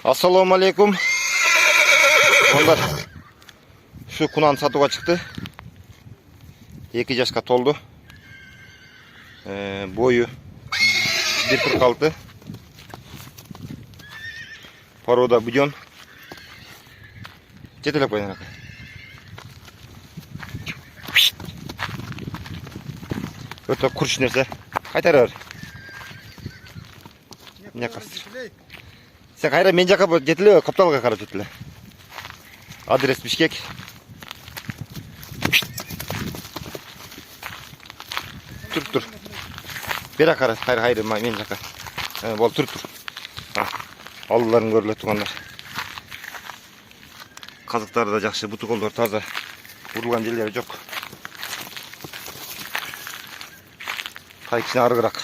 Assalamu alaikum. Onlar şu kunan satığa çıktı. 2 yaşka toldu. Boyu 1.46. Poroda bidon. Жетелеп қойдың ақа. Өте күріш нәрсе. Қайтарар. Міне қастыр. Сен қайра мен жаққа жетіле, қапталға қарап жетіле. Адрес Бишкек. Тұр. Бері қара, қайра мен жаққа. Бол, тұр. Алуларын көрілі туғандар. Қазықтары да жақсы, бұты қолдар таза. Ұрылған жерлері жоқ. Тай кішіне арығырақ.